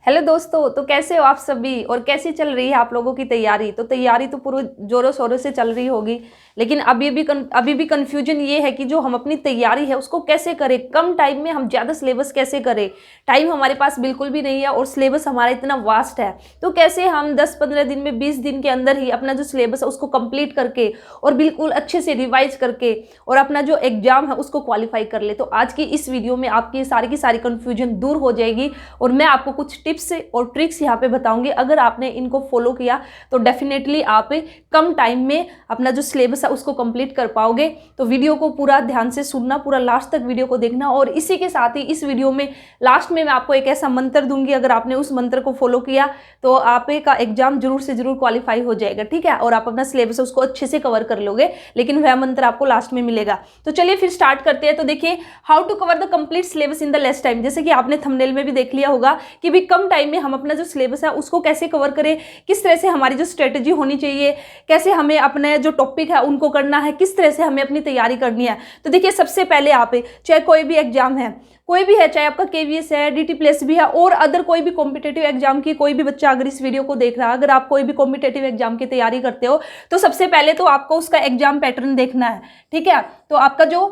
Hello दोस्तों, तो कैसे हो आप सभी और कैसी चल रही है आप लोगों की तैयारी। तो तैयारी तो पूरे जोरों शोरों से चल रही होगी, लेकिन अभी भी कंफ्यूजन ये है कि जो हम अपनी तैयारी है उसको कैसे करें, कम टाइम में हम ज़्यादा सिलेबस कैसे करें। टाइम हमारे पास बिल्कुल भी नहीं है और सिलेबस हमारा इतना वास्ट है, तो कैसे हम 10-15 दिन में 20 दिन के अंदर ही अपना जो सिलेबस है उसको कंप्लीट करके और बिल्कुल अच्छे से रिवाइज करके और अपना जो एग्जाम है उसको क्वालिफाई कर ले। तो आज की इस वीडियो में आपकी सारी की सारी कंफ्यूजन दूर हो जाएगी और मैं आपको कुछ टिप्स और ट्रिक्स यहाँ पे बताऊंगी। अगर आपने इनको फॉलो किया तो डेफिनेटली आप कम टाइम में अपना जो सिलेबस है उसको कंप्लीट कर पाओगे। तो वीडियो को पूरा ध्यान से सुनना, पूरा लास्ट तक वीडियो को देखना। और इसी के साथ ही इस वीडियो में लास्ट में मैं आपको एक ऐसा मंत्र दूंगी, अगर आपने उस मंत्र को फॉलो किया तो आपका एग्जाम जरूर से जरूर क्वालिफाई हो जाएगा, ठीक है। और आप अपना सिलेबस उसको अच्छे से कवर कर लोगे, लेकिन वह मंत्र आपको लास्ट में मिलेगा। तो चलिए फिर स्टार्ट करते हैं। तो देखिए, how to cover the complete syllabus in the less time. जैसे कि आपने थंबनेल में भी देख लिया होगा कि भी कम टाइम में हम अपना जो सिलेबस है उसको कैसे कवर करें, किस तरह से हमारी जो स्ट्रेटेजी होनी चाहिए, कैसे हमें अपने जो टॉपिक है उनको करना है, किस तरह से हमें अपनी तैयारी करनी है। तो देखिए, सबसे पहले आप चाहे कोई भी एग्जाम है, कोई भी है, चाहे आपका केवीएस है, डीटी प्लस भी है और अदर कोई भी कॉम्पिटेटिव एग्जाम की, कोई भी बच्चा अगर इस वीडियो को देख रहा है, अगर आप कोई भी कॉम्पिटेटिव एग्जाम की तैयारी करते हो तो सबसे पहले तो आपको उसका एग्जाम पैटर्न देखना है, ठीक है। तो आपका जो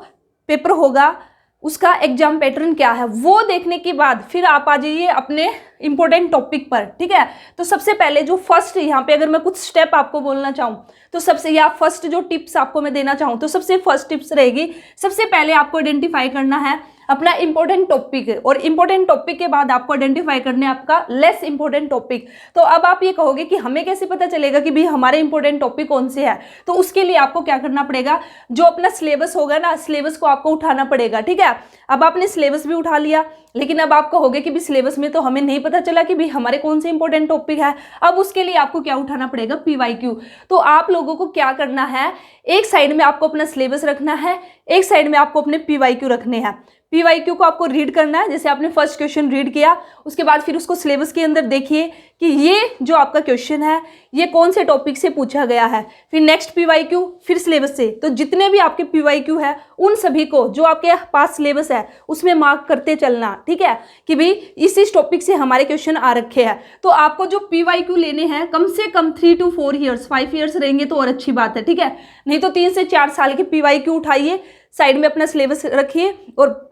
पेपर होगा उसका एग्जाम पैटर्न क्या है वो देखने के बाद फिर आप आ जाइए अपने इंपॉर्टेंट टॉपिक पर, ठीक है। तो सबसे पहले जो फर्स्ट यहाँ पे अगर मैं कुछ स्टेप आपको बोलना चाहूँ तो सबसे, या फर्स्ट जो टिप्स आपको मैं देना चाहूँ तो सबसे फर्स्ट टिप्स रहेगी, सबसे पहले आपको आइडेंटिफाई करना है अपना इंपॉर्टेंट टॉपिक, और इंपॉर्टेंट टॉपिक के बाद आपको आइडेंटिफाई करने आपका लेस इंपॉर्टेंट टॉपिक। तो अब आप ये कहोगे कि हमें कैसे पता चलेगा कि भाई हमारे इंपॉर्टेंट टॉपिक कौन से है। तो उसके लिए आपको क्या करना पड़ेगा, जो अपना सिलेबस होगा ना, सिलेबस को आपको उठाना पड़ेगा, ठीक है। अब आपने सिलेबस भी उठा लिया, लेकिन अब आप कहोगे कि भी सिलेबस में तो हमें नहीं पता चला कि भी हमारे कौन से इंपॉर्टेंट टॉपिक है। अब उसके लिए आपको क्या उठाना पड़ेगा, पीवाईक्यू। तो आप लोगों को क्या करना है, एक साइड में आपको अपना सिलेबस रखना है, एक साइड में आपको अपने पीवाईक्यू रखने हैं। पीवाईक्यू को आपको रीड करना है, जैसे आपने फर्स्ट क्वेश्चन रीड किया, उसके बाद फिर उसको सिलेबस के अंदर देखिए कि ये जो आपका क्वेश्चन है ये कौन से टॉपिक से पूछा गया है। फिर नेक्स्ट पीवाईक्यू, फिर सिलेबस से। तो जितने भी आपके पीवाईक्यू है उन सभी को जो आपके पास सिलेबस है उसमें मार्क करते चलना, ठीक है, कि भाई इस टॉपिक से हमारे क्वेश्चन आ रखे हैं। तो आपको जो पीवाईक्यू लेने हैं कम से कम 3 to 4 ईयर्स, 5 ईयर्स रहेंगे तो और अच्छी बात है, ठीक है। नहीं तो 3 से 4 साल के पीवाईक्यू उठाइए, साइड में अपना सिलेबस रखिए और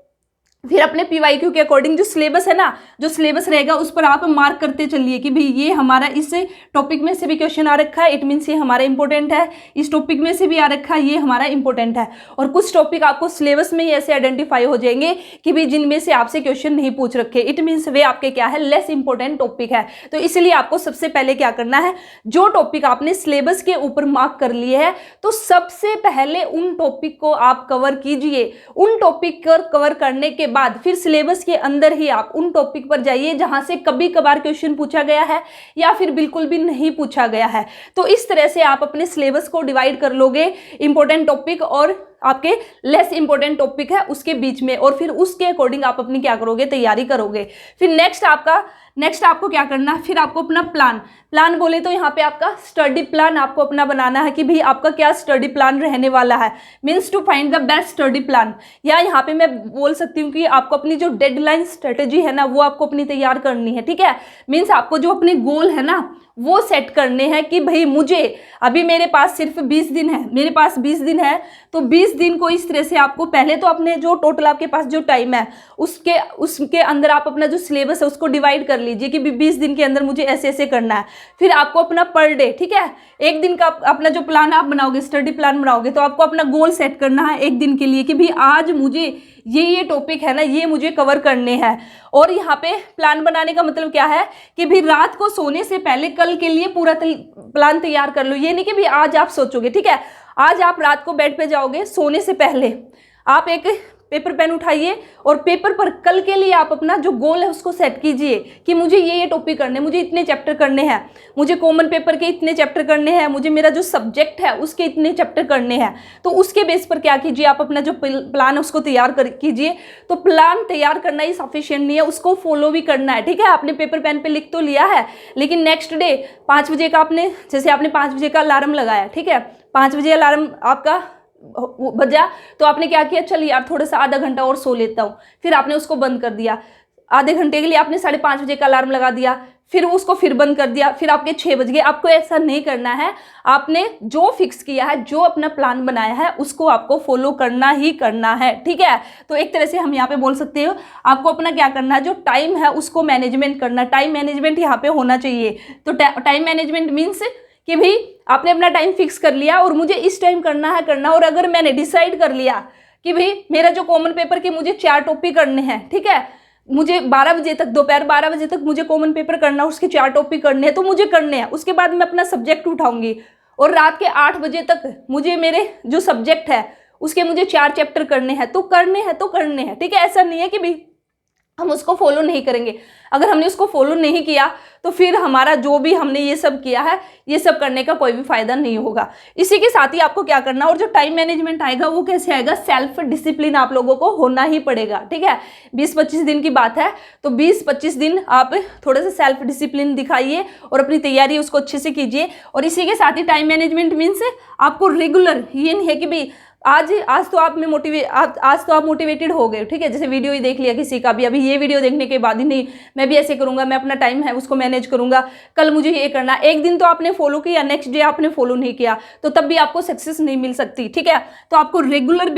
फिर अपने पीवाईक्यू के अकॉर्डिंग जो सिलेबस है ना, जो सिलेबस रहेगा उस पर आप मार्क करते चलिए कि भाई ये हमारा इस टॉपिक में से भी क्वेश्चन आ रखा है, इट मीन्स ये हमारा इंपॉर्टेंट है, इस टॉपिक में से भी आ रखा है, ये हमारा इंपॉर्टेंट है। और कुछ टॉपिक आपको सिलेबस में ही ऐसे आइडेंटिफाई हो जाएंगे कि भाई जिनमें से आपसे क्वेश्चन नहीं पूछ रखे, इट मीन्स वे आपके क्या है, लेस इंपॉर्टेंट टॉपिक है। तो इसलिए आपको सबसे पहले क्या करना है, जो टॉपिक आपने सिलेबस के ऊपर मार्क कर लिए है तो सबसे पहले उन टॉपिक को आप कवर कीजिए। उन टॉपिक को कवर करने के बाद फिर सिलेबस के अंदर ही आप उन टॉपिक पर जाइए जहां से कभी कभार क्वेश्चन पूछा गया है या फिर बिल्कुल भी नहीं पूछा गया है। तो इस तरह से आप अपने सिलेबस को डिवाइड कर लोगे इंपॉर्टेंट टॉपिक और आपके लेस इंपॉर्टेंट टॉपिक है उसके बीच में, और फिर उसके अकॉर्डिंग आप अपनी क्या करोगे, तैयारी करोगे। फिर नेक्स्ट आपको क्या करना है, फिर आपको अपना प्लान बोले तो यहाँ पे आपका स्टडी प्लान आपको अपना बनाना है कि भाई आपका क्या स्टडी प्लान रहने वाला है, means to find the best study plan. या यहाँ पे मैं बोल सकती हूँ कि आपको अपनी जो डेडलाइन स्ट्रेटेजी है ना वो आपको अपनी तैयार करनी है, ठीक है। मीन्स आपको जो अपने गोल है ना वो सेट करने हैं कि भाई मुझे अभी मेरे पास सिर्फ 20 दिन है, मेरे पास 20 दिन है, तो 20 दिन को इस तरह से आपको पहले तो अपने जो टोटल आपके पास जो टाइम है उसके अंदर आप अपना जो सिलेबस है उसको डिवाइड कर लीजिए कि 20 दिन के अंदर मुझे ऐसे ऐसे करना है। फिर आपको अपना पर डे, ठीक है, एक दिन का अपना जो प्लान आप बनाओगे, स्टडी प्लान बनाओगे, तो आपको अपना गोल सेट करना है एक दिन के लिए कि भाई आज मुझे ये टॉपिक है ना ये मुझे कवर करने हैं। और यहाँ पे प्लान बनाने का मतलब क्या है कि भी रात को सोने से पहले कल के लिए पूरा प्लान तैयार कर लो। ये नहीं कि भी आज आप सोचोगे, ठीक है, आज आप रात को बेड पे जाओगे, सोने से पहले आप एक पेपर पेन उठाइए और पेपर पर कल के लिए आप अपना जो गोल है उसको सेट कीजिए कि मुझे ये टॉपिक करने, मुझे इतने चैप्टर करने हैं, मुझे कॉमन पेपर के इतने चैप्टर करने हैं, मुझे मेरा जो सब्जेक्ट है उसके इतने चैप्टर करने हैं। तो उसके बेस पर क्या कीजिए, आप अपना जो प्लान है उसको तैयार कीजिए। तो प्लान तैयार करना ही सफिशिएंट नहीं है, उसको फॉलो भी करना है, ठीक है। आपने पेपर पेन पे लिख तो लिया है, लेकिन नेक्स्ट डे 5 बजे का आपने, जैसे आपने 5 बजे का अलार्म लगाया, ठीक है, 5 बजे अलार्म आपका बजा, तो आपने क्या किया, चल यार थोड़ा सा आधा घंटा और सो लेता हूँ, फिर आपने उसको बंद कर दिया। आधे घंटे के लिए आपने 5:30 बजे का अलार्म लगा दिया, फिर उसको फिर बंद कर दिया, फिर आपके 6 बज गए। आपको ऐसा नहीं करना है। आपने जो फिक्स किया है, जो अपना प्लान बनाया है, उसको आपको फॉलो करना ही करना है, ठीक है। तो एक तरह से हम यहाँ पे बोल सकते हो, आपको अपना क्या करना है, जो टाइम है उसको मैनेजमेंट करना। टाइम मैनेजमेंट यहाँ पे होना चाहिए। तो टाइम मैनेजमेंट मीन्स कि भाई आपने अपना टाइम फिक्स कर लिया और मुझे इस टाइम करना है करना। और अगर मैंने डिसाइड कर लिया कि भाई मेरा जो कॉमन पेपर के मुझे 4 टॉपिक करने हैं, ठीक है, मुझे 12 बजे तक, दोपहर 12 बजे तक मुझे कॉमन पेपर करना, उसके 4 टॉपिक करने हैं, तो मुझे करने हैं। उसके बाद मैं अपना सब्जेक्ट उठाऊंगी और रात के 8 बजे तक मुझे मेरे जो सब्जेक्ट है उसके मुझे 4 चैप्टर करने हैं, तो करने हैं तो करने हैं, ठीक है। ऐसा नहीं है कि भाई हम उसको फॉलो नहीं करेंगे। अगर हमने उसको फॉलो नहीं किया तो फिर हमारा जो भी हमने ये सब किया है, ये सब करने का कोई भी फायदा नहीं होगा। इसी के साथ ही आपको क्या करना, और जो टाइम मैनेजमेंट आएगा वो कैसे आएगा, सेल्फ डिसिप्लिन आप लोगों को होना ही पड़ेगा, ठीक है। 20-25 दिन की बात है, तो 20-25 दिन आप थोड़ा सा सेल्फ डिसिप्लिन दिखाइए और अपनी तैयारी उसको अच्छे से कीजिए। और इसी के साथ ही टाइम मैनेजमेंट मीन्स आपको रेगुलर, ये नहीं है कि भाई आज तो आप मोटिवेटेड हो गए, ठीक है, जैसे वीडियो ही देख लिया किसी का भी, अभी ये वीडियो देखने के बाद ही नहीं मैं भी ऐसे करूंगा, मैं अपना टाइम है उसको मैनेज करूंगा, कल मुझे ये करना। एक दिन तो आपने फॉलो किया, नेक्स्ट डे आपने फॉलो नहीं किया, तो तब भी आपको सक्सेस नहीं मिल सकती, ठीक है। तो आपको रेगुलर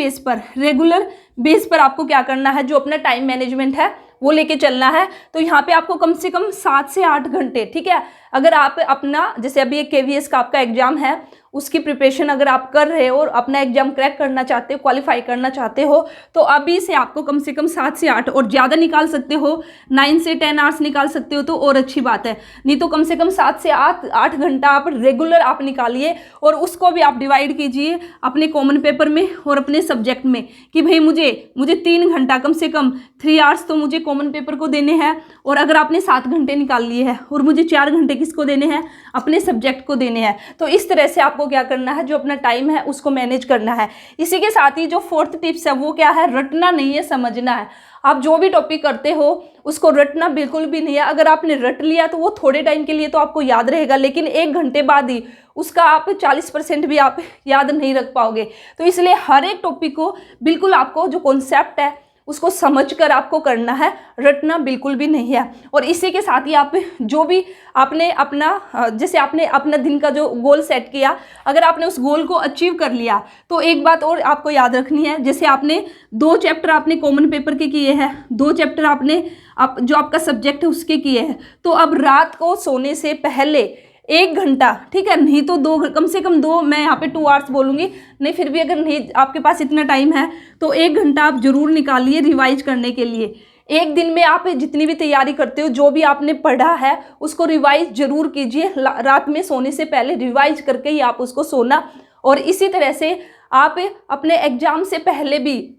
बेस पर आपको क्या करना है, जो अपना टाइम मैनेजमेंट है वो लेके चलना है। तो यहाँ पे आपको कम से कम 7 से 8 घंटे, ठीक है। अगर आप अपना, जैसे अभी एक KVS का आपका एग्जाम है, उसकी प्रिपरेशन अगर आप कर रहे हो और अपना एग्जाम क्रैक करना चाहते हो, क्वालिफाई करना चाहते हो, तो अभी से आपको कम से कम 7 से 8 और ज़्यादा निकाल सकते हो, 9 से 10 आवर्स निकाल सकते हो तो और अच्छी बात है। नहीं तो कम से कम 7 से 8 घंटा आप रेगुलर आप निकालिए और उसको भी आप डिवाइड कीजिए अपने कॉमन पेपर में और अपने सब्जेक्ट में, कि भाई मुझे 3 घंटा, कम से कम 3 आवर्स तो मुझे कॉमन पेपर को देने हैं। और अगर आपने 7 घंटे निकाल लिए हैं और मुझे 4 घंटे किसको देने हैं, अपने सब्जेक्ट को देने हैं। तो इस तरह से आपको क्या करना है, जो अपना टाइम है उसको मैनेज करना है। इसी के साथ ही जो 4th टिप्स है वो क्या है, रटना नहीं है, समझना है। आप जो भी टॉपिक करते हो उसको रटना बिल्कुल भी नहीं है। अगर आपने रट लिया तो वो थोड़े टाइम के लिए तो आपको याद रहेगा, लेकिन 1 घंटे बाद ही उसका आप 40% भी आप याद नहीं रख पाओगे। तो इसलिए हर एक टॉपिक को बिल्कुल आपको जो कॉन्सेप्ट है उसको समझकर आपको करना है, रटना बिल्कुल भी नहीं है। और इसी के साथ ही आप जो भी आपने अपना, जैसे आपने अपना दिन का जो गोल सेट किया, अगर आपने उस गोल को अचीव कर लिया तो एक बात और आपको याद रखनी है, जैसे आपने 2 चैप्टर आपने कॉमन पेपर के किए हैं, 2 चैप्टर आपने जो आपका सब्जेक्ट है उसके किए हैं, तो अब रात को सोने से पहले 1 घंटा, ठीक है, नहीं तो 2, कम से कम 2, मैं यहाँ पे 2 आवर्स बोलूँगी, नहीं फिर भी अगर नहीं आपके पास इतना टाइम है तो 1 घंटा आप जरूर निकालिए रिवाइज करने के लिए। एक दिन में आप जितनी भी तैयारी करते हो, जो भी आपने पढ़ा है उसको रिवाइज जरूर कीजिए। रात में सोने से पहले रिवाइज करके ही आप उसको सोना। और इसी तरह से आप अपने एग्जाम से पहले भी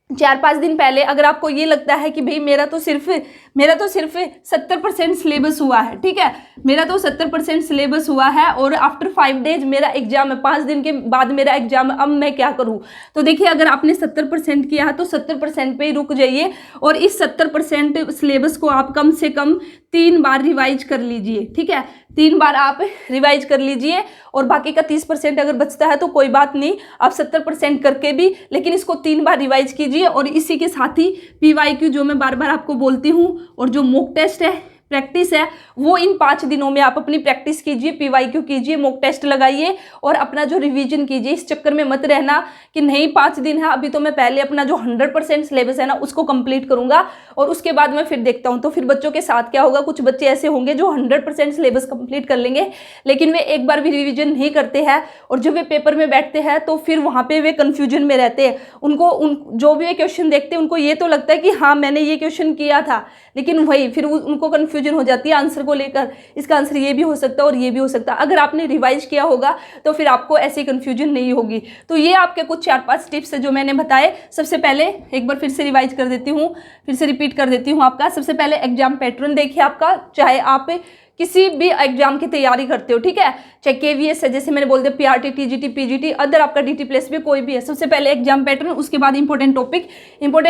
4-5 दिन पहले, अगर आपको ये लगता है कि भाई मेरा तो सिर्फ 70% सिलेबस हुआ है, ठीक है, मेरा तो 70% सिलेबस हुआ है और आफ्टर 5 डेज मेरा एग्जाम है, 5 दिन के बाद मेरा एग्जाम है, अब मैं क्या करूं। तो देखिए, अगर आपने 70% किया है तो 70% पे ही रुक जाइए और इस 70% सिलेबस को आप कम से कम 3 बार रिवाइज कर लीजिए, ठीक है, 3 बार आप रिवाइज कर लीजिए। और बाकी का 30% अगर बचता है तो कोई बात नहीं, आप 70% करके भी, लेकिन इसको 3 बार रिवाइज कीजिए। और इसी के साथ ही PYQ जो मैं बार बार आपको बोलती हूँ, और जो मॉक टेस्ट है, प्रैक्टिस है, वो इन 5 दिनों में आप अपनी प्रैक्टिस कीजिए, PYQ कीजिए, मॉक टेस्ट लगाइए और अपना जो रिवीजन कीजिए। इस चक्कर में मत रहना कि नहीं 5 दिन है, अभी तो मैं पहले अपना जो 100% सिलेबस है ना उसको कंप्लीट करूंगा और उसके बाद मैं फिर देखता हूं। तो फिर बच्चों के साथ क्या होगा, कुछ बच्चे ऐसे होंगे जो 100% सिलेबस कंप्लीट कर लेंगे, लेकिन वे एक बार भी रिविजन नहीं करते हैं और जब वे पेपर में बैठते हैं तो फिर वहाँ पे वे कन्फ्यूजन में रहते हैं। जो भी वे क्वेश्चन देखते हैं उनको ये तो लगता है कि हाँ मैंने ये क्वेश्चन किया था, लेकिन वही फिर उनको कन्फ्यूजन हो जाती है आंसर को लेकर, इसका आंसर ये भी हो सकता है और ये भी हो सकता है। अगर आपने रिवाइज किया होगा तो फिर आपको ऐसी कंफ्यूजन नहीं होगी। तो ये आपके कुछ 4-5 टिप्स है जो मैंने बताए। सबसे पहले एक बार फिर से रिवाइज कर देती हूँ, फिर से रिपीट कर देती हूँ आपका। सबसे पहले एग्जाम पैटर्न देखिए आपका, चाहे आप किसी भी एग्जाम की तैयारी करते हो, ठीक है, चाहे KVS है, जैसे मैंने बोल दिया, PRT, TGT, PGT, अदर आपका DT प्लस भी कोई भी है, सबसे पहले एग्जाम पैटर्न, उसके बाद इंपॉर्टेंट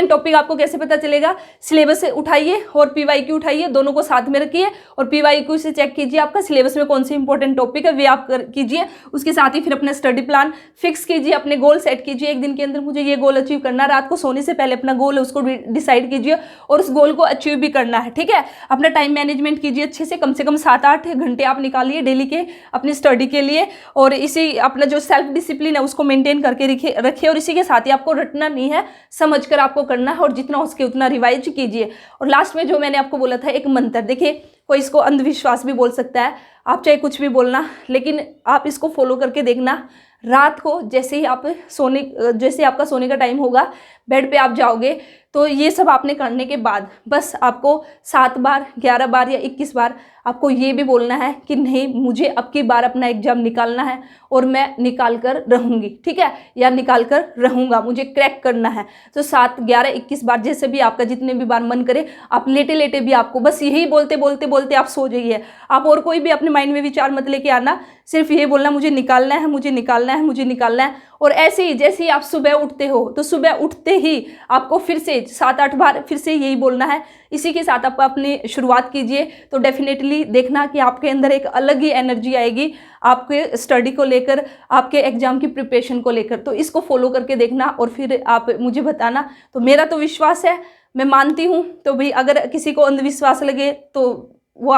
टॉपिक आपको कैसे पता चलेगा? सिलेबस से उठाइए और PYQ उठाइए, दोनों को साथ में रखिए और PYQ से चेक कीजिए आपका सिलेबस में कौन से इंपॉर्टेंट टॉपिक है, वे आप कीजिए। उसके साथ ही फिर अपना स्टडी प्लान फिक्स कीजिए, अपने गोल सेट कीजिए, एक दिन के अंदर मुझे ये गोल अचीव करना, रात को सोने से पहले अपना गोल है उसको डिसाइड कीजिए और उस गोल को अचीव भी करना है, ठीक है। अपना टाइम मैनेजमेंट कीजिए अच्छे से कम 7-8 घंटे आप निकालिए डेली के अपनी स्टडी के लिए, और इसी अपना जो सेल्फ डिसिप्लिन है उसको मेंटेन करके रखिए और इसी के साथ ही आपको रटना नहीं है, समझकर आपको करना है और जितना हो सके उतना रिवाइज कीजिए। और लास्ट में जो मैंने आपको बोला था एक मंत्र, देखिए कोई इसको अंधविश्वास भी बोल सकता है, आप चाहे कुछ भी बोलना, लेकिन आप इसको फॉलो करके देखना। रात को जैसे आपका सोने का टाइम होगा, बेड पे आप जाओगे, तो ये सब आपने करने के बाद बस आपको 7 बार, 11 बार या 21 बार आपको ये भी बोलना है कि नहीं, मुझे अब की बार अपना एग्जाम निकालना है और मैं निकाल कर रहूँगी, ठीक है, या निकाल कर रहूँगा, मुझे क्रैक करना है। तो 7, 11, 21 बार, जैसे भी आपका जितने भी बार मन करे, आप लेटे लेटे भी आपको बस यही बोलते आप सो जाइए। आप और कोई भी अपने माइंड में विचार मत लेके आना, सिर्फ यही बोलना, मुझे निकालना है, मुझे निकालना है, मुझे निकालना है। और ऐसे ही जैसे ही आप सुबह उठते हो, तो सुबह उठते ही आपको फिर से 7-8 बार फिर से यही बोलना है। इसी के साथ आप अपनी शुरुआत कीजिए, तो डेफिनेटली देखना कि आपके अंदर एक अलग ही एनर्जी आएगी आपके स्टडी को लेकर, आपके एग्जाम की प्रिपरेशन को लेकर। तो इसको फॉलो करके देखना और फिर आप मुझे बताना। तो मेरा तो विश्वास है, मैं मानती हूँ, तो भाई अगर किसी को अंधविश्वास लगे तो वो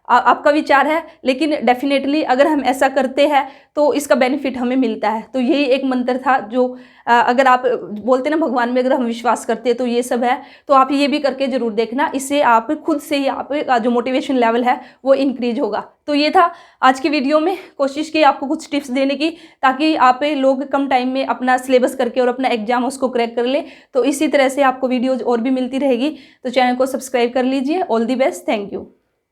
आपका विचार है, लेकिन डेफिनेटली अगर हम ऐसा करते हैं तो इसका बेनिफिट हमें मिलता है। तो यही एक मंत्र था जो अगर आप बोलते ना भगवान में अगर हम विश्वास करते हैं तो ये सब है। तो आप ये भी करके ज़रूर देखना, इससे आप खुद से ही आप जो मोटिवेशन लेवल है वो इंक्रीज होगा। तो ये था आज की वीडियो में, कोशिश की आपको कुछ टिप्स देने की ताकि आप लोग कम टाइम में अपना सिलेबस करके और अपना एग्जाम उसको क्रैक कर ले। तो इसी तरह से आपको वीडियोज़ और भी मिलती रहेगी, तो चैनल को सब्सक्राइब कर लीजिए। All the best, thank you.